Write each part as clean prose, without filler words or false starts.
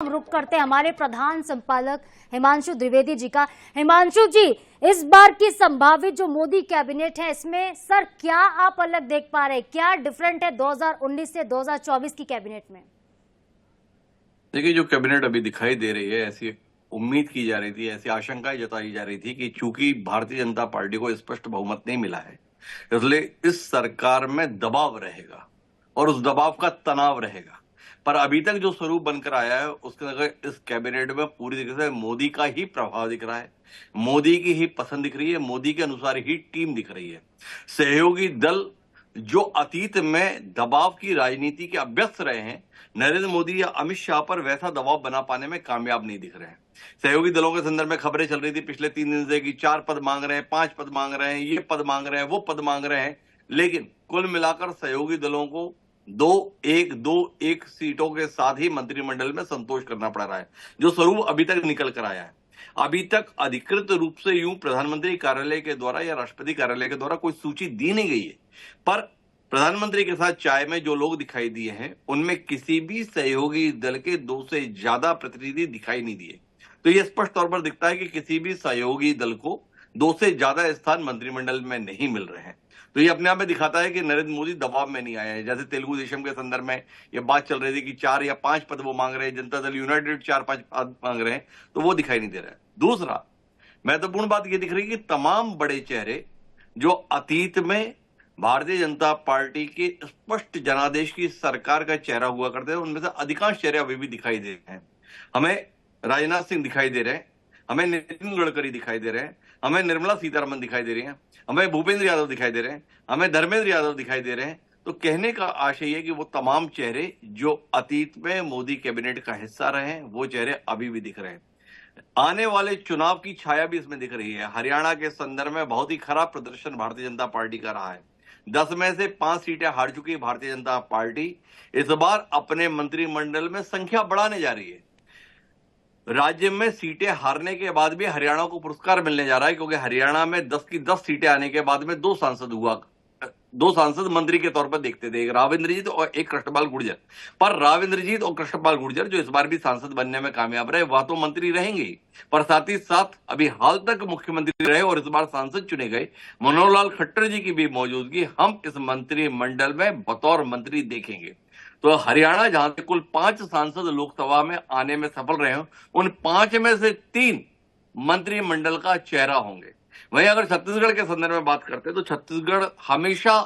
हम रुख करते हैं हमारे प्रधान संपादक हिमांशु द्विवेदी जी का। हिमांशु जी, इस बार की संभावित जो मोदी कैबिनेट है, इसमें सर क्या आप अलग देख पा रहे हैं? क्या डिफरेंट है 2019 से 2024 की कैबिनेट में? देखिए, जो कैबिनेट अभी दिखाई दे रही है, ऐसी उम्मीद की जा रही थी, ऐसी आशंकाएं जताई जा रही थी कि चूंकि भारतीय जनता पार्टी को स्पष्ट बहुमत नहीं मिला है, इसलिए इस सरकार में दबाव रहेगा और उस दबाव का तनाव रहेगा। पर अभी तक जो स्वरूप बनकर आया है, उसके अंदर इस कैबिनेट में पूरी तरीके से मोदी का ही प्रभाव दिख रहा है, मोदी की ही पसंद दिख रही है, मोदी के अनुसार ही टीम दिख रही है। सहयोगी दल जो अतीत में दबाव की राजनीति के अभ्यस्त रहे हैं, नरेंद्र मोदी या अमित शाह पर वैसा दबाव बना पाने में कामयाब नहीं दिख रहे हैं। सहयोगी दलों के संदर्भ में खबरें चल रही थी पिछले 3 दिन से कि 4 पद मांग रहे हैं, 5 पद मांग रहे हैं, ये पद मांग रहे हैं, वो पद मांग रहे हैं, लेकिन कुल मिलाकर सहयोगी दलों को 2-1 सीटों के साथ ही मंत्रिमंडल में संतोष करना पड़ रहा है, जो स्वरूप अभी तक निकल कर आया है। अभी तक अधिकृत रूप से यूं प्रधानमंत्री कार्यालय के द्वारा या राष्ट्रपति कार्यालय के द्वारा कोई सूची दी नहीं गई है, पर प्रधानमंत्री के साथ चाय में जो लोग दिखाई दिए हैं, उनमें किसी भी सहयोगी दल के 2 से ज्यादा प्रतिनिधि दिखाई नहीं दिए। तो यह स्पष्ट तौर पर दिखता है कि किसी भी सहयोगी दल को 2 से ज्यादा स्थान मंत्रिमंडल में नहीं मिल रहे हैं। तो ये अपने आप में दिखाता है कि नरेंद्र मोदी दबाव में नहीं आए हैं। जैसे तेलुगु देशम के संदर्भ में यह बात चल रही थी कि 4 या 5 पद वो मांग रहे हैं, जनता दल यूनाइटेड 4-5 पद मांग रहे हैं, तो वो दिखाई नहीं दे रहा है। दूसरा महत्वपूर्ण बात यह दिख रही है कि तमाम बड़े चेहरे जो अतीत में भारतीय जनता पार्टी के स्पष्ट जनादेश की सरकार का चेहरा हुआ करते हैं, उनमें से अधिकांश चेहरे अभी भी दिखाई दे रहे हैं। हमें राजनाथ सिंह दिखाई दे रहे हैं, हमें नितिन गडकरी दिखाई दे रहे हैं, हमें निर्मला सीतारमण दिखाई दे रही हैं, हमें भूपेंद्र यादव दिखाई दे रहे हैं, हमें धर्मेंद्र यादव दिखाई दे रहे हैं। तो कहने का आशय है कि वो तमाम चेहरे जो अतीत में मोदी कैबिनेट का हिस्सा रहे हैं, वो चेहरे अभी भी दिख रहे हैं। आने वाले चुनाव की छाया भी इसमें दिख रही है। हरियाणा के संदर्भ में बहुत ही खराब प्रदर्शन भारतीय जनता पार्टी का रहा है। 10 में से 5 सीटें हार चुकी भारतीय जनता पार्टी इस बार अपने मंत्रिमंडल में संख्या बढ़ाने जा रही है। राज्य में सीटें हारने के बाद भी हरियाणा को पुरस्कार मिलने जा रहा है, क्योंकि हरियाणा में 10 की 10 सीटें आने के बाद में 2 सांसद मंत्री के तौर पर देखते थे, एक राव इंद्रजीत और एक कृष्णपाल गुर्जर। पर राव इंद्रजीत और कृष्णपाल गुर्जर जो इस बार भी सांसद बनने में कामयाब रहे, वह तो मंत्री रहेंगे ही, पर साथ ही साथ अभी हाल तक मुख्यमंत्री रहे और इस बार सांसद चुने गए मनोहर लाल खट्टर जी की भी मौजूदगी हम इस मंत्रिमंडल में बतौर मंत्री देखेंगे। तो हरियाणा जहां से कुल 5 सांसद लोकसभा में आने में सफल रहे हो, उन 5 में से 3 मंत्रिमंडल का चेहरा होंगे। वहीं अगर छत्तीसगढ़ के संदर्भ में बात करते हैं, तो छत्तीसगढ़ हमेशा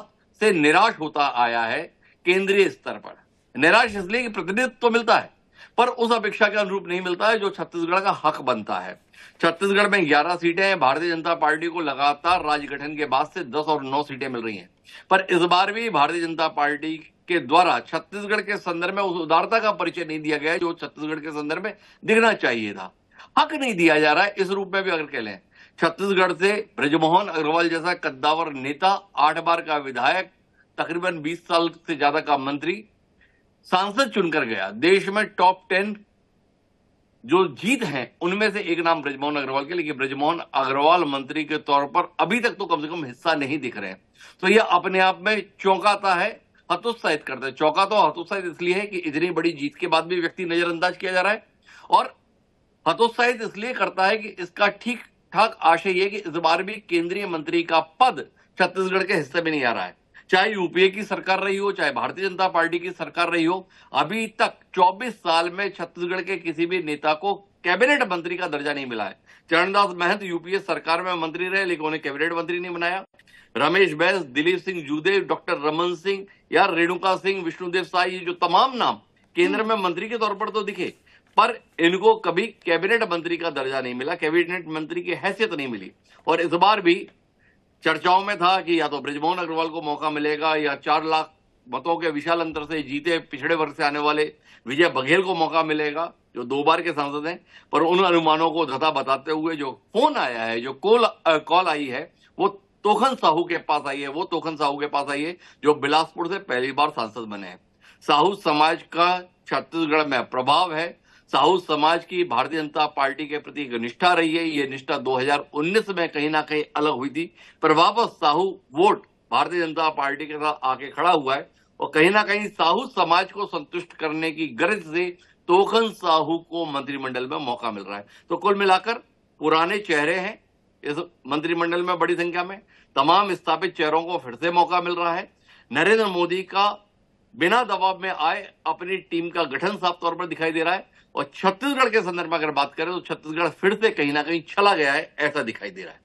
से निराश होता आया है केंद्रीय स्तर पर। निराश इसलिए कि प्रतिनिधित्व तो मिलता है, पर उस अपेक्षा के अनुरूप नहीं मिलता है जो छत्तीसगढ़ का हक बनता है। छत्तीसगढ़ में 11 सीटें हैं, भारतीय जनता पार्टी को लगातार राज्य गठन के बाद से 10 और 9 सीटें मिल रही हैं, पर इस बार भी भारतीय जनता पार्टी के द्वारा छत्तीसगढ़ के संदर्भ में उस उदारता का परिचय नहीं दिया गया है जो छत्तीसगढ़ के संदर्भ में दिखना चाहिए था। हक नहीं दिया जा रहा है इस रूप में भी अगर कह लें। छत्तीसगढ़ से बृजमोहन अग्रवाल जैसा कद्दावर नेता, 8 बार का विधायक, तकरीबन 20 साल से ज्यादा का मंत्री, सांसद चुनकर गया। देश में टॉप 10 जो जीत हैं उनमें से एक नाम बृजमोहन अग्रवाल के, लेकिन बृजमोहन अग्रवाल मंत्री के तौर पर अभी तक तो कम से कम हिस्सा नहीं दिख रहे हैं। तो यह अपने आप में चौंकाता है, हतोत्साहित करता है। चौंका तो हतोत्साहित इसलिए है कि इतनी बड़ी जीत के बाद भी व्यक्ति नजरअंदाज किया जा रहा है, और हतोत्साहित इसलिए करता है कि इसका ठीक ठाक आशय यह कि इस बार भी केंद्रीय मंत्री का पद छत्तीसगढ़ के हिस्से में नहीं आ रहा है। चाहे यूपीए की सरकार रही हो, चाहे भारतीय जनता पार्टी की सरकार रही हो, अभी तक 24 साल में छत्तीसगढ़ के किसी भी नेता को कैबिनेट मंत्री का दर्जा नहीं मिला है। चरणदास महंत यूपीए सरकार में मंत्री रहे, लेकिन उन्हें कैबिनेट मंत्री नहीं बनाया। रमेश बैस, दिलीप सिंह जूदेव, डॉक्टर रमन सिंह या रेणुका सिंह, विष्णुदेव साय, ये जो तमाम नाम केंद्र में मंत्री के तौर पर तो दिखे, पर इनको कभी कैबिनेट मंत्री का दर्जा नहीं मिला, कैबिनेट मंत्री की हैसियत नहीं मिली। और इस बार भी चर्चाओं में था कि या तो बृजमोहन अग्रवाल को मौका मिलेगा या 4 लाख मतों के विशाल अंतर से जीते पिछड़े वर्ग से आने वाले विजय बघेल को मौका मिलेगा, जो 2 बार के सांसद हैं। पर उन अनुमानों को धता बताते हुए जो फोन आया है, जो कॉल आई है, वो तोखन साहू के पास आई है, वो तोखन साहू के पास आई है जो बिलासपुर से पहली बार सांसद बने हैं। साहू समाज का छत्तीसगढ़ में प्रभाव है। साहू समाज की भारतीय जनता पार्टी के प्रति एक निष्ठा रही है। ये निष्ठा 2019 में कहीं ना कहीं अलग हुई थी, पर वापस साहू वोट भारतीय जनता पार्टी के साथ आके खड़ा हुआ है और कहीं ना कहीं साहू समाज को संतुष्ट करने की गर्ज से तोखन साहू को मंत्रिमंडल में मौका मिल रहा है। तो कुल मिलाकर पुराने चेहरे हैं इस मंत्रिमंडल में बड़ी संख्या में, तमाम स्थापित चेहरों को फिर से मौका मिल रहा है। नरेंद्र मोदी का बिना दबाव में आए अपनी टीम का गठन साफ तौर पर दिखाई दे रहा है। और छत्तीसगढ़ के संदर्भ में अगर बात करें तो छत्तीसगढ़ फिर से कहीं ना कहीं चला गया है, ऐसा दिखाई दे रहा है।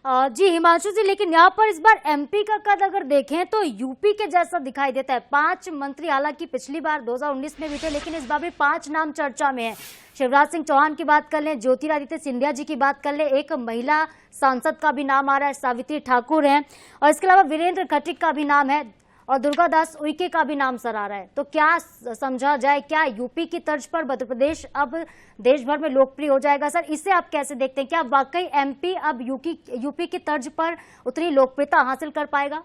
जी हिमांशु जी, लेकिन यहाँ पर इस बार एमपी का कद अगर देखें तो यूपी के जैसा दिखाई देता है। 5 मंत्री, हालांकि पिछली बार 2019 में भी थे, लेकिन इस बार भी 5 नाम चर्चा में है। शिवराज सिंह चौहान की बात कर लें, ज्योतिरादित्य सिंधिया जी की बात कर लें, एक महिला सांसद का भी नाम आ रहा है, सावित्री ठाकुर है, और इसके अलावा वीरेंद्र खटीक का भी नाम है, और दुर्गादास उइके का भी नाम सर आ रहा है। तो क्या समझा जाए, क्या यूपी की तर्ज पर मध्य प्रदेश अब देश भर में लोकप्रिय हो जाएगा? सर, इसे आप कैसे देखते हैं? क्या वाकई एमपी अब यूपी की तर्ज पर उतनी लोकप्रियता हासिल कर पाएगा?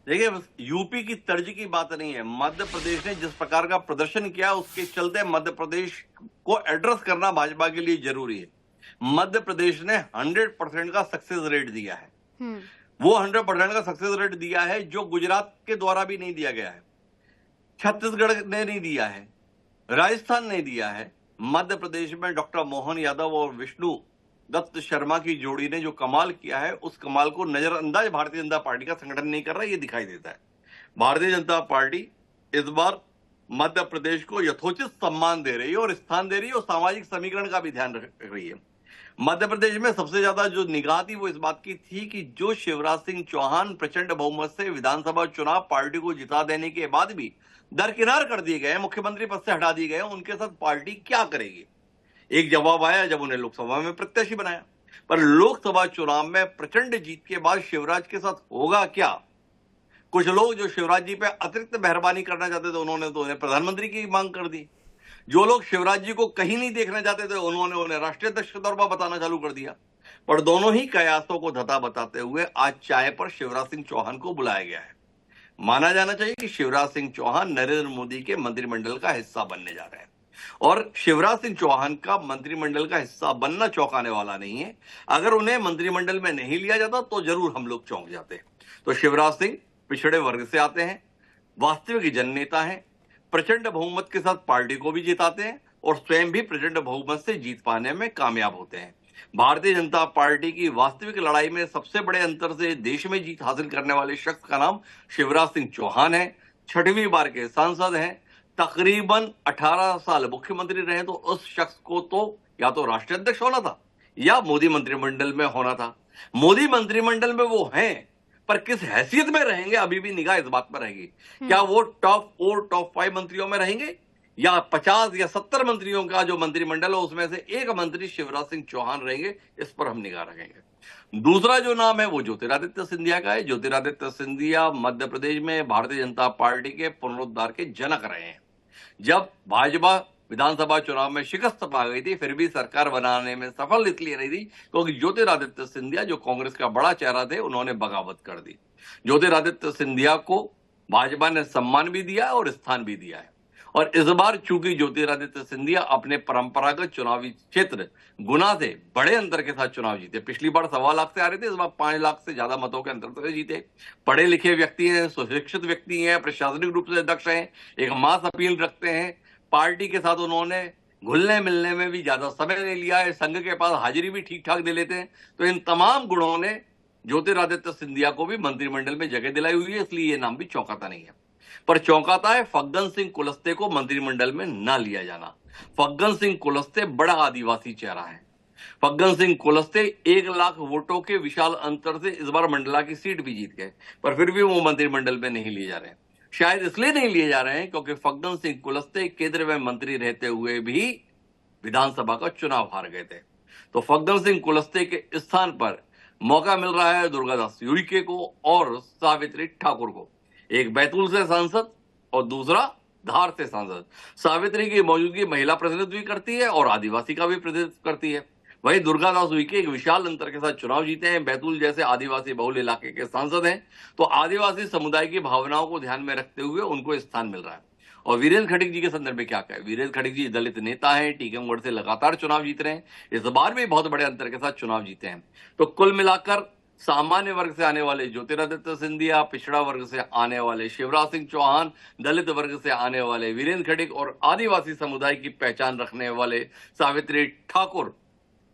देखिए, यूपी की तर्ज की बात नहीं है। मध्य प्रदेश ने जिस प्रकार का प्रदर्शन किया उसके चलते मध्य प्रदेश को एड्रेस करना भाजपा के लिए जरूरी है। मध्य प्रदेश ने 100% का सक्सेस रेट दिया है। वो 100% का सक्सेस रेट दिया है जो गुजरात के द्वारा भी नहीं दिया गया है, छत्तीसगढ़ ने नहीं दिया है, राजस्थान ने दिया है। मध्य प्रदेश में डॉक्टर मोहन यादव और विष्णु दत्त शर्मा की जोड़ी ने जो कमाल किया है, उस कमाल को नजरअंदाज भारतीय जनता पार्टी का संगठन नहीं कर रहा, ये दिखाई देता है। भारतीय जनता पार्टी इस बार मध्य प्रदेश को यथोचित सम्मान दे रही है और स्थान दे रही है और सामाजिक समीकरण का भी ध्यान रख रही है। मध्य प्रदेश में सबसे ज्यादा जो निगाह थी वो इस बात की थी कि जो शिवराज सिंह चौहान प्रचंड बहुमत से विधानसभा चुनाव पार्टी को जिता देने के बाद भी दरकिनार कर दिए गए, मुख्यमंत्री पद से हटा दिए गए, उनके साथ पार्टी क्या करेगी। एक जवाब आया जब उन्हें लोकसभा में प्रत्याशी बनाया, पर लोकसभा चुनाव में प्रचंड जीत के बाद शिवराज के साथ होगा क्या? कुछ लोग जो शिवराज जी पे अतिरिक्त मेहरबानी करना चाहते थे उन्होंने तो उन्हें प्रधानमंत्री की मांग कर दी। जो लोग शिवराज जी को कहीं नहीं देखना चाहते थे उन्होंने उन्हें राष्ट्रीय अध्यक्ष के तौर पर बताना चालू कर दिया। पर दोनों ही कयासों को धता बताते हुए आज चाय पर शिवराज सिंह चौहान को बुलाया गया है। माना जाना चाहिए कि शिवराज सिंह चौहान नरेंद्र मोदी के मंत्रिमंडल का हिस्सा बनने जा रहे हैं और शिवराज सिंह चौहान का मंत्रिमंडल का हिस्सा बनना चौंकाने वाला नहीं है। अगर उन्हें मंत्रिमंडल में नहीं लिया जाता तो जरूर हम लोग चौंक जाते। तो शिवराज सिंह पिछड़े वर्ग से आते हैं, वास्तविक जननेता हैं, प्रचंड बहुमत के साथ पार्टी को भी जिताते हैं और स्वयं भी प्रचंड बहुमत से जीत पाने में कामयाब होते हैं। भारतीय जनता पार्टी की वास्तविक लड़ाई में सबसे बड़े अंतर से देश में जीत हासिल करने वाले शख्स का नाम शिवराज सिंह चौहान है। 6वीं बार के सांसद हैं, तकरीबन 18 साल मुख्यमंत्री रहे। तो उस शख्स को तो या तो राष्ट्रीय अध्यक्ष होना था या मोदी मंत्रिमंडल में होना था। मोदी मंत्रिमंडल में वो हैं, पर किस हैसियत में रहेंगे अभी भी निगाह इस बात पर रहेगी। क्या वो टॉप 4 टॉप 5 मंत्रियों में रहेंगे या 50 या 70 मंत्रियों का जो मंत्रिमंडल है उसमें से एक मंत्री शिवराज सिंह चौहान रहेंगे, इस पर हम निगाह रखेंगे। दूसरा जो नाम है वो ज्योतिरादित्य सिंधिया का है। ज्योतिरादित्य सिंधिया मध्य प्रदेश में भारतीय जनता पार्टी के पुनरुद्धार के जनक रहे हैं। जब भाजपा विधानसभा चुनाव में शिकस्त पा गई थी फिर भी सरकार बनाने में सफल इसलिए रही थी क्योंकि ज्योतिरादित्य सिंधिया जो कांग्रेस का बड़ा चेहरा थे उन्होंने बगावत कर दी। ज्योतिरादित्य सिंधिया को भाजपा ने सम्मान भी दिया और स्थान भी दिया है। और इस बार चूंकि ज्योतिरादित्य सिंधिया अपने परंपरागत चुनावी क्षेत्र गुना से बड़े अंतर के साथ चुनाव जीते, पिछली बार 1.25 लाख से आ रहे थे, इस बार 5 लाख से ज्यादा मतों के अंतर से जीते। पढ़े लिखे व्यक्ति हैं, सुशिक्षित व्यक्ति हैं, प्रशासनिक रूप से दक्ष हैं, एक मास अपील रखते हैं। पार्टी के साथ उन्होंने घुलने मिलने में भी ज्यादा समय नहीं लिया है, संघ के पास हाजिरी भी ठीक ठाक दे लेते हैं। तो इन तमाम गुणों ने ज्योतिरादित्य सिंधिया को भी मंत्रिमंडल में जगह दिलाई हुई है, इसलिए ये नाम भी चौंकाता नहीं है। पर चौंकाता है फग्गन सिंह कुलस्ते को मंत्रिमंडल में ना लिया जाना। फग्गन सिंह कुलस्ते बड़ा आदिवासी चेहरा है। फग्गन सिंह कुलस्ते 1 लाख वोटों के विशाल अंतर से इस बार मंडला की सीट भी जीत गए, पर फिर भी वो मंत्रिमंडल में नहीं लिए जा रहे हैं। शायद इसलिए नहीं लिए जा रहे हैं क्योंकि फग्गन सिंह कुलस्ते केंद्र में मंत्री रहते हुए भी विधानसभा का चुनाव हार गए थे। तो फग्गन सिंह कुलस्ते के स्थान पर मौका मिल रहा है दुर्गादास उइके को और सावित्री ठाकुर को। एक बैतूल से सांसद और दूसरा धार से सांसद। सावित्री की मौजूदगी महिला प्रतिनिधित्व भी करती है और आदिवासी का भी प्रतिनिधित्व करती है। वहीं दुर्गादास उइके एक विशाल अंतर के साथ चुनाव जीते हैं, बैतूल जैसे आदिवासी बहुल इलाके के सांसद हैं। तो आदिवासी समुदाय की भावनाओं को ध्यान में रखते हुए उनको स्थान मिल रहा है। और वीरेंद्र खटीक जी के संदर्भ में क्या कहें? वीरेंद्र खटीक जी दलित नेता हैं, टीकमगढ़ से लगातार चुनाव जीत रहे हैं, इस बार भी बहुत बड़े अंतर के साथ चुनाव जीते हैं। तो कुल मिलाकर सामान्य वर्ग से आने वाले ज्योतिरादित्य सिंधिया, पिछड़ा वर्ग से आने वाले शिवराज सिंह चौहान, दलित वर्ग से आने वाले वीरेंद्र खटीक और आदिवासी समुदाय की पहचान रखने वाले सावित्री ठाकुर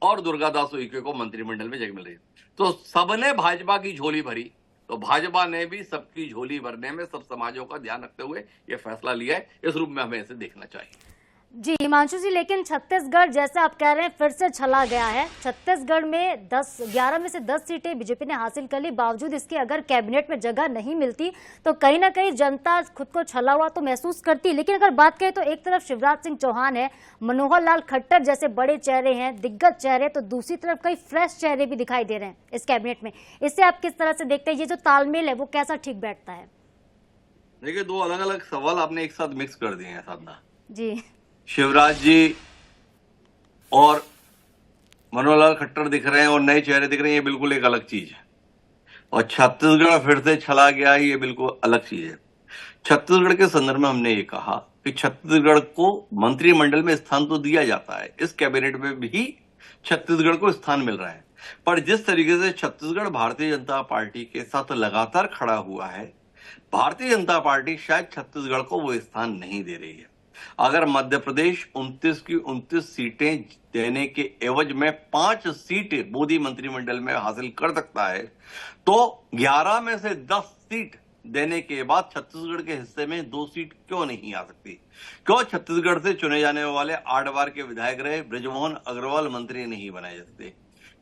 और दुर्गादास उइके को मंत्रिमंडल में जगह मिल रही। तो सबने भाजपा की झोली भरी, तो भाजपा ने भी सबकी झोली भरने में सब समाजों का ध्यान रखते हुए यह फैसला लिया है। इस रूप में हमें इसे देखना चाहिए। जी हिमांशु जी, लेकिन छत्तीसगढ़ जैसे आप कह रहे हैं फिर से छला गया है। छत्तीसगढ़ में 11 में से 10 सीटें बीजेपी ने हासिल कर ली, बावजूद इसके अगर कैबिनेट में जगह नहीं मिलती तो कहीं ना कहीं जनता खुद को छला हुआ तो महसूस करती। लेकिन अगर बात करें तो एक तरफ शिवराज सिंह चौहान है, मनोहर लाल खट्टर जैसे बड़े चेहरे हैं, दिग्गज चेहरे, तो दूसरी तरफ कई फ्रेश चेहरे भी दिखाई दे रहे हैं इस कैबिनेट में। इससे आप किस तरह से देखते हैं, ये जो तालमेल है वो कैसा ठीक बैठता है? देखिए, दो अलग अलग सवाल आपने एक साथ मिक्स कर दिए हैं साधना जी। शिवराज जी और मनोहर लाल खट्टर दिख रहे हैं और नए चेहरे दिख रहे हैं, ये बिल्कुल एक अलग चीज है। और छत्तीसगढ़ फिर से छला गया है, ये बिल्कुल अलग चीज है। छत्तीसगढ़ के संदर्भ में हमने ये कहा कि छत्तीसगढ़ को मंत्रिमंडल में स्थान तो दिया जाता है, इस कैबिनेट में भी छत्तीसगढ़ को स्थान मिल रहा है, पर जिस तरीके से छत्तीसगढ़ भारतीय जनता पार्टी के साथ लगातार खड़ा हुआ है, भारतीय जनता पार्टी शायद छत्तीसगढ़ को वो स्थान नहीं दे रही है। अगर मध्य प्रदेश 29 की 29 सीटें देने के एवज में 5 सीटें मोदी मंत्रिमंडल में हासिल कर सकता है, तो 11 में से 10 सीट देने के बाद छत्तीसगढ़ के हिस्से में 2 सीट क्यों नहीं आ सकती? क्यों छत्तीसगढ़ से चुने जाने वाले 8 बार के विधायक रहे बृजमोहन अग्रवाल मंत्री नहीं बनाए जा सकते?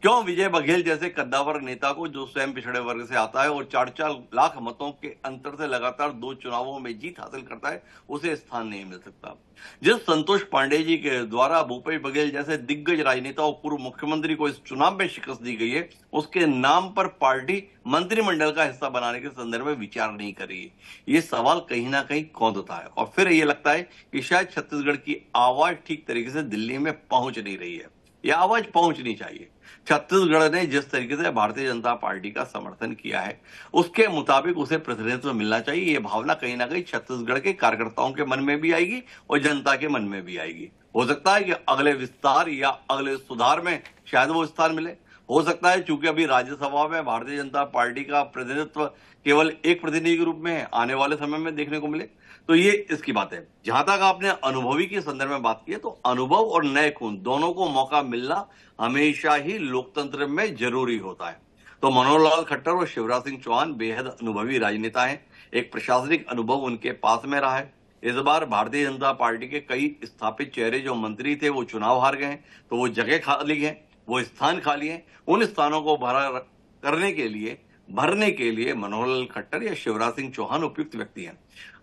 क्यों विजय बघेल जैसे कद्दावर नेता को, जो स्वयं पिछड़े वर्ग से आता है और 4-4 लाख मतों के अंतर से लगातार 2 चुनावों में जीत हासिल करता है, उसे स्थान नहीं मिल सकता? जिस संतोष पांडे जी के द्वारा भूपेश बघेल जैसे दिग्गज राजनेता और पूर्व मुख्यमंत्री को इस चुनाव में शिकस्त दी गई है, उसके नाम पर पार्टी मंत्रिमंडल का हिस्सा बनाने के संदर्भ में विचार नहीं कर रही है। ये सवाल कहीं ना कहीं कौंधता है और फिर ये लगता है कि शायद छत्तीसगढ़ की आवाज ठीक तरीके से दिल्ली में पहुंच नहीं रही है। यह आवाज पहुंचनी चाहिए। छत्तीसगढ़ ने जिस तरीके से भारतीय जनता पार्टी का समर्थन किया है, उसके मुताबिक उसे प्रतिनिधित्व मिलना चाहिए। ये भावना कहीं ना कहीं छत्तीसगढ़ के कार्यकर्ताओं के मन में भी आएगी और जनता के मन में भी आएगी। हो सकता है कि अगले विस्तार या अगले सुधार में शायद वो स्थान मिले। हो सकता है चूंकि अभी राज्यसभा में भारतीय जनता पार्टी का प्रतिनिधित्व केवल एक प्रतिनिधि के रूप में है, आने वाले समय में देखने को मिले, तो ये इसकी बात है। जहां तक आपने अनुभवी के संदर्भ में बात की है, तो अनुभव और नए खून दोनों को मौका मिलना हमेशा ही लोकतंत्र में जरूरी होता है। तो मनोहर लाल खट्टर और शिवराज सिंह चौहान बेहद अनुभवी राजनेता हैं, एक प्रशासनिक अनुभव उनके पास में रहा है। इस बार भारतीय जनता पार्टी के कई स्थापित चेहरे जो मंत्री थे वो चुनाव हार गए, तो वो जगह खाली है, वो स्थान खाली है। उन स्थानों को भरने के लिए मनोहर लाल खट्टर या शिवराज सिंह चौहान उपयुक्त व्यक्ति हैं।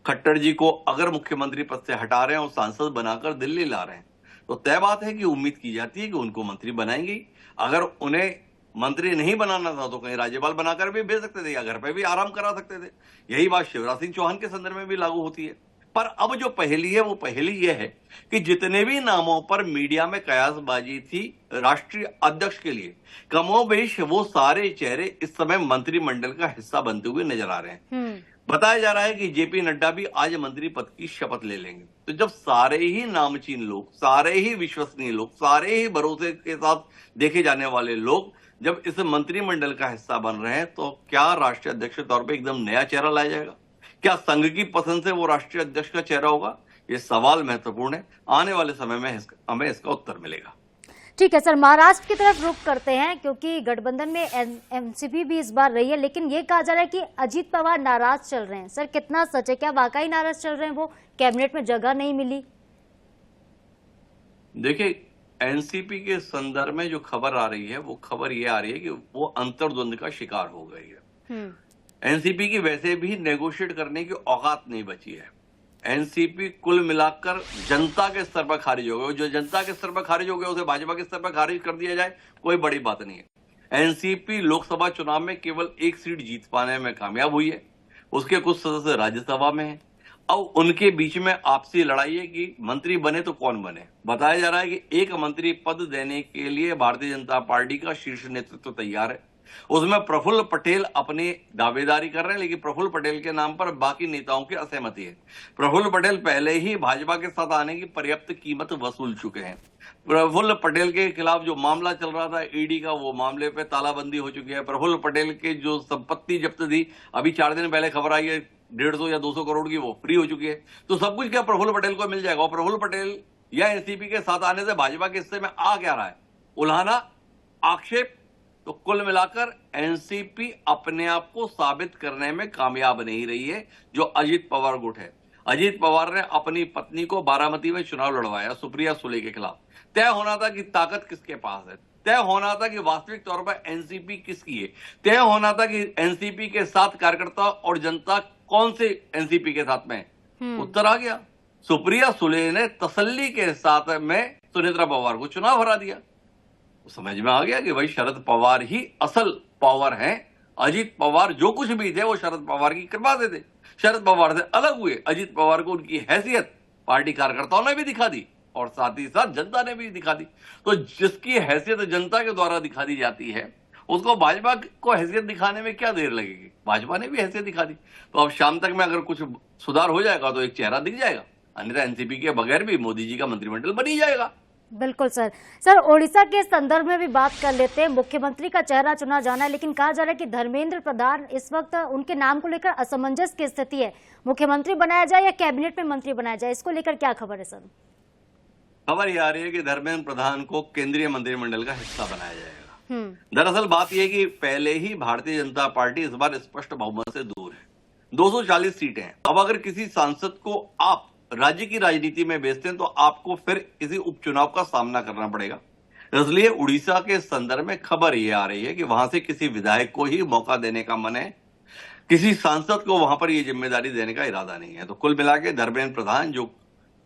खट्टर जी को अगर मुख्यमंत्री पद से हटा रहे हैं और सांसद बनाकर दिल्ली ला रहे हैं, तो तय बात है कि उम्मीद की जाती है कि उनको मंत्री बनाएंगे। अगर उन्हें मंत्री नहीं बनाना था तो कहीं राज्यपाल बनाकर भी भेज सकते थे या घर पे भी आराम करा सकते थे। यही बात शिवराज सिंह चौहान के संदर्भ में भी लागू होती है। पर अब जो पहेली है वो पहेली यह है कि जितने भी नामों पर मीडिया में कयासबाजी थी राष्ट्रीय अध्यक्ष के लिए, कमोबेश वो सारे चेहरे इस समय मंत्रिमंडल का हिस्सा बनते हुए नजर आ रहे हैं। बताया जा रहा है कि जेपी नड्डा भी आज मंत्री पद की शपथ ले लेंगे। तो जब सारे ही नामचीन लोग, सारे ही विश्वसनीय लोग, सारे ही भरोसे के साथ देखे जाने वाले लोग जब इस मंत्रिमंडल का हिस्सा बन रहे हैं, तो क्या राष्ट्रीय अध्यक्ष के तौर पे एकदम नया चेहरा लाया जाएगा? क्या संघ की पसंद से वो राष्ट्रीय अध्यक्ष का चेहरा होगा? ये सवाल महत्वपूर्ण है। आने वाले समय में हमें इसका उत्तर मिलेगा। ठीक है सर, महाराष्ट्र की तरफ रुख करते हैं, क्योंकि गठबंधन में एनसीपी भी इस बार रही है, लेकिन ये कहा जा रहा है कि अजीत पवार नाराज चल रहे हैं। सर कितना सच है, क्या वाकई नाराज चल रहे हैं वो, कैबिनेट में जगह नहीं मिली? देखिए, एनसीपी के संदर्भ में जो खबर आ रही है वो खबर ये आ रही है कि वो अंतर्द्वंद का शिकार हो गई है। एनसीपी की वैसे भी नेगोशिएट करने की औकात नहीं बची है। एनसीपी कुल मिलाकर जनता के स्तर पर खारिज हो गए। जो जनता के स्तर पर खारिज हो गया उसे भाजपा के स्तर पर खारिज कर दिया जाए, कोई बड़ी बात नहीं है। एनसीपी लोकसभा चुनाव में केवल 1 सीट जीत पाने में कामयाब हुई है। उसके कुछ सदस्य राज्यसभा में हैं। अब उनके बीच में आपसी लड़ाई है कि मंत्री बने तो कौन बने। बताया जा रहा है कि एक मंत्री पद देने के लिए भारतीय जनता पार्टी का शीर्ष नेतृत्व तैयार है। उसमें प्रफुल्ल पटेल अपनी दावेदारी कर रहे हैं, लेकिन प्रफुल्ल पटेल के नाम पर बाकी नेताओं की असहमति है। प्रफुल्ल पटेल पहले ही भाजपा के साथ आने की पर्याप्त कीमत वसूल चुके हैं। प्रफुल्ल पटेल के खिलाफ जो मामला चल रहा था ईडी का, वो मामले पे तालाबंदी हो चुकी है। प्रफुल्ल पटेल के जो संपत्ति जब्त थी, अभी 4 दिन पहले खबर आई है 150 या 200 करोड़ की, वो फ्री हो चुकी है। तो सब कुछ क्या प्रफुल्ल पटेल को मिल जाएगा? और प्रफुल्ल पटेल या एनसीपी के साथ आने से भाजपा के हिस्से में आ क्या रहा है? उल्हाना, आक्षेप। तो कुल मिलाकर एनसीपी अपने आप को साबित करने में कामयाब नहीं रही है। जो अजीत पवार गुट है, अजीत पवार ने अपनी पत्नी को बारामती में चुनाव लड़वाया सुप्रिया सुले के खिलाफ। तय होना था कि ताकत किसके पास है, तय होना था कि वास्तविक तौर पर एनसीपी किसकी है, तय होना था कि एनसीपी के साथ कार्यकर्ता और जनता कौन से एनसीपी के साथ में है। उत्तर आ गया, सुप्रिया सुले ने तसल्ली के साथ में सुनेत्रा पवार को चुनाव हरा दिया। समझ में आ गया कि भाई शरद पवार ही असल पावर हैं। अजीत पवार जो कुछ भी थे वो शरद पवार की कृपा से थे। शरद पवार से अलग हुए अजीत पवार को उनकी हैसियत पार्टी कार्यकर्ताओं ने भी दिखा दी और साथ ही साथ जनता ने भी दिखा दी। तो जिसकी हैसियत जनता के द्वारा दिखा दी जाती है, उसको भाजपा को हैसियत दिखाने में क्या देर लगेगी? भाजपा ने भी हैसियत दिखा दी। तो अब शाम तक में अगर कुछ सुधार हो जाएगा तो एक चेहरा दिख जाएगा, अन्यथा एनसीपी के बगैर भी मोदी जी का मंत्रिमंडल बन ही जाएगा। बिल्कुल सर ओडिशा के संदर्भ में भी बात कर लेते हैं। मुख्यमंत्री का चेहरा चुना जाना है, लेकिन कहा जा रहा है कि धर्मेंद्र प्रधान इस वक्त उनके नाम को लेकर असमंजस की स्थिति है। मुख्यमंत्री बनाया जाए या कैबिनेट में मंत्री बनाया जाए, इसको लेकर क्या खबर है सर? खबर यह आ रही है कि धर्मेंद्र प्रधान को केंद्रीय मंत्रिमंडल का हिस्सा बनाया जाएगा। दरअसल बात यह है कि पहले ही भारतीय जनता पार्टी इस बार स्पष्ट बहुमत से दूर है। 240 सीटें हैं। अब अगर किसी सांसद को आप राज्य की राजनीति में भेजते हैं तो आपको फिर किसी उपचुनाव का सामना करना पड़ेगा। इसलिए उड़ीसा के संदर्भ में खबर यह आ रही है कि वहां से किसी विधायक को ही मौका देने का मन है, किसी सांसद को वहां पर यह जिम्मेदारी देने का इरादा नहीं है। तो कुल मिला के धर्मेंद्र प्रधान, जो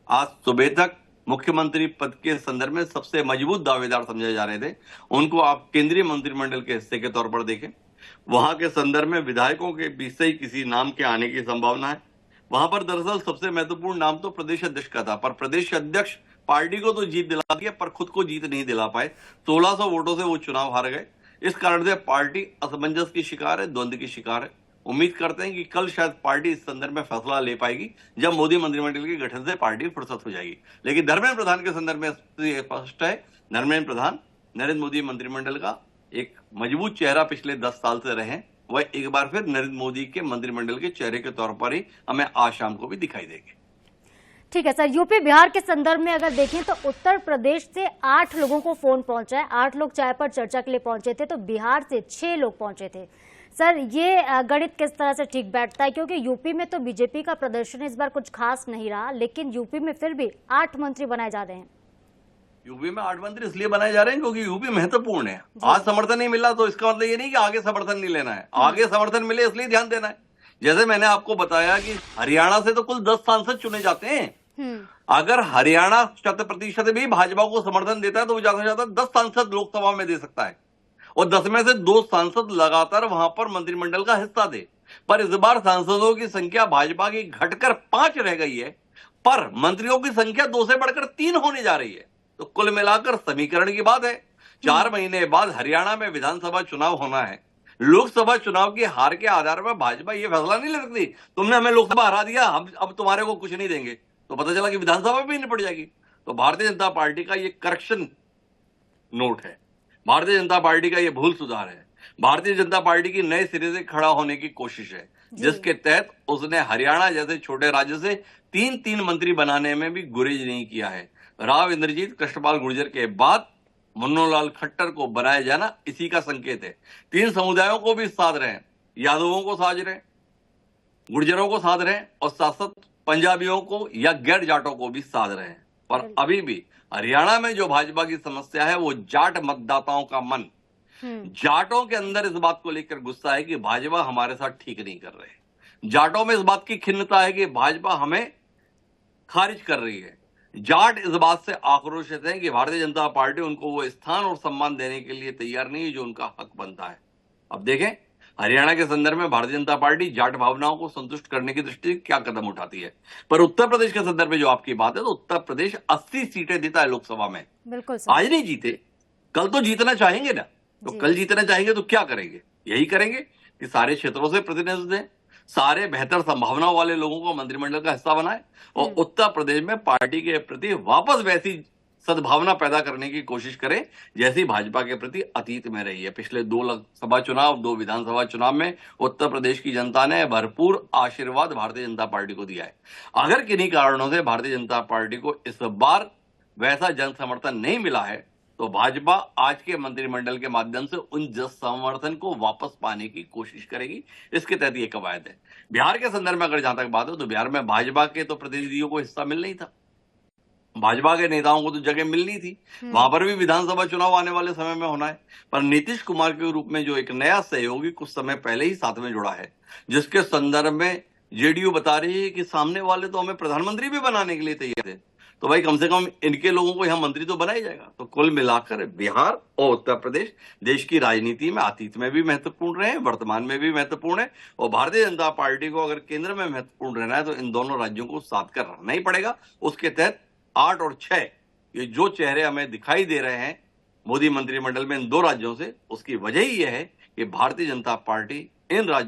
आज सुबह तक मुख्यमंत्री पद के संदर्भ में सबसे मजबूत दावेदार समझे जा रहे थे, उनको आप केंद्रीय मंत्रिमंडल के हिस्से के तौर पर देखें। वहां के संदर्भ में विधायकों के बीच से ही किसी नाम के आने की संभावना है। वहां पर दरअसल सबसे महत्वपूर्ण नाम तो प्रदेश अध्यक्ष का था, पर प्रदेश अध्यक्ष पार्टी को तो जीत दिला दिया पर खुद को जीत नहीं दिला पाए। 1600 वोटों से वो चुनाव हार गए। इस कारण से पार्टी असमंजस की शिकार है, द्वंद्व की शिकार है। उम्मीद करते हैं कि कल शायद पार्टी इस संदर्भ में फैसला ले पाएगी, जब मोदी मंत्रिमंडल के गठन से पार्टी फुर्सत हो जाएगी। लेकिन धर्मेंद्र प्रधान के संदर्भ में स्पष्ट है, धर्मेंद्र प्रधान नरेंद्र मोदी मंत्रिमंडल का एक मजबूत चेहरा पिछले 10 साल से रहे। वह एक बार फिर नरेंद्र मोदी के मंत्रिमंडल के चेहरे के तौर पर ही हमें आज शाम को भी दिखाई देंगे। ठीक है सर, यूपी बिहार के संदर्भ में अगर देखें तो उत्तर प्रदेश से 8 लोगों को फोन पहुंचा है। 8 लोग चाय पर चर्चा के लिए पहुंचे थे, तो बिहार से 6 लोग पहुंचे थे। सर, ये गणित किस तरह से ठीक बैठता है? क्योंकि यूपी में तो बीजेपी का प्रदर्शन इस बार कुछ खास नहीं रहा, लेकिन यूपी में फिर भी 8 मंत्री बनाए जा रहे हैं। यूपी में 8 मंत्री इसलिए बनाए जा रहे हैं क्योंकि यूपी महत्वपूर्ण है। आज समर्थन नहीं मिला तो इसका मतलब ये नहीं कि आगे समर्थन नहीं लेना है। आगे समर्थन मिले इसलिए ध्यान देना है। जैसे मैंने आपको बताया कि हरियाणा से तो कुल 10 सांसद चुने जाते हैं। अगर हरियाणा 100% भी भाजपा को समर्थन देता है तो वो ज्यादा से ज्यादा 10 सांसद लोकसभा में दे सकता है, और 10 में से 2 सांसद लगातार वहां पर मंत्रिमंडल का हिस्सा दे। पर इस बार सांसदों की संख्या भाजपा की घटकर 5 रह गई है, पर मंत्रियों की संख्या 2 से बढ़कर 3 होने जा रही है। तो कुल मिलाकर समीकरण की बात है। 4 महीने बाद हरियाणा में विधानसभा चुनाव होना है। लोकसभा चुनाव की हार के आधार पर भाजपा ये फैसला नहीं ले सकती तुमने हमें लोकसभा हरा दिया, हम अब तुम्हारे को कुछ नहीं देंगे, तो पता चला कि विधानसभा भी निपट जाएगी। तो भारतीय जनता पार्टी का ये करेक्शन नोट है, भारतीय जनता पार्टी का ये भूल सुधार है, भारतीय जनता पार्टी की नए सिरे से खड़ा होने की कोशिश है, जिसके तहत उसने हरियाणा जैसे छोटे राज्य से 3 मंत्री बनाने में भी गुरेज नहीं किया है। राव इंद्रजीत कृष्णपाल गुर्जर के बाद मनोहरलाल खट्टर को बनाया जाना इसी का संकेत है। 3 समुदायों को भी साध रहे हैं, यादवों को साध रहे हैं, गुर्जरों को साध रहे हैं, और साथ साथ पंजाबियों को या गैर जाटों को भी साध रहे हैं। पर अभी भी हरियाणा में जो भाजपा की समस्या है वो जाट मतदाताओं का मन, जाटों के अंदर इस बात को लेकर गुस्सा है कि भाजपा हमारे साथ ठीक नहीं कर रहे। जाटों में इस बात की खिन्नता है कि भाजपा हमें खारिज कर रही है। जाट इस बात से आक्रोशित है कि भारतीय जनता पार्टी उनको वो स्थान और सम्मान देने के लिए तैयार नहीं है जो उनका हक बनता है। अब देखें हरियाणा के संदर्भ में भारतीय जनता पार्टी जाट भावनाओं को संतुष्ट करने की दृष्टि से क्या कदम उठाती है। पर उत्तर प्रदेश के संदर्भ में जो आपकी बात है, तो उत्तर प्रदेश 80 सीटें देता है लोकसभा में। बिल्कुल आज नहीं जीते, कल तो जीतना चाहेंगे ना। तो जी। कल जीतना चाहेंगे तो क्या करेंगे? यही करेंगे कि सारे क्षेत्रों से प्रतिनिधित्व दें, सारे बेहतर संभावनाओं वाले लोगों को मंत्रिमंडल का हिस्सा बनाए और उत्तर प्रदेश में पार्टी के प्रति वापस वैसी सद्भावना पैदा करने की कोशिश करें जैसी भाजपा के प्रति अतीत में रही है। पिछले 2 लोकसभा चुनाव, 2 विधानसभा चुनाव में उत्तर प्रदेश की जनता ने भरपूर आशीर्वाद भारतीय जनता पार्टी को दिया है। अगर किन्हीं कारणों से भारतीय जनता पार्टी को इस बार वैसा जन समर्थन नहीं मिला है तो भाजपा आज के मंत्रिमंडल के माध्यम से उन जन समर्थन को वापस पाने की कोशिश करेगी। इसके तहत ये कवायद है। बिहार के संदर्भ में अगर जहां तक बात हो तो बिहार में भाजपा के तो प्रतिनिधियों को हिस्सा मिल नहीं था, भाजपा के नेताओं को तो जगह मिलनी थी। वहां पर भी विधानसभा चुनाव आने वाले समय में होना है, पर नीतीश कुमार के रूप में जो एक नया सहयोगी कुछ समय पहले ही साथ में जुड़ा है, जिसके संदर्भ में जेडीयू बता रही है कि सामने वाले तो हमें प्रधानमंत्री भी बनाने के लिए तैयार है, तो भाई कम से कम इनके लोगों को यहां मंत्री तो बनाया जाएगा। तो कुल मिलाकर बिहार और उत्तर प्रदेश देश की राजनीति में अतीत में भी महत्वपूर्ण रहे, वर्तमान में भी महत्वपूर्ण है, और भारतीय जनता पार्टी को अगर केंद्र में महत्वपूर्ण रहना है तो इन दोनों राज्यों को साथ कर रहना ही पड़ेगा। उसके तहत 8 और 6 ये जो चेहरे हमें दिखाई दे रहे हैं मोदी मंत्रिमंडल में इन 2 राज्यों से, उसकी वजह ही यह है कि भारतीय जनता पार्टी इन राज्यों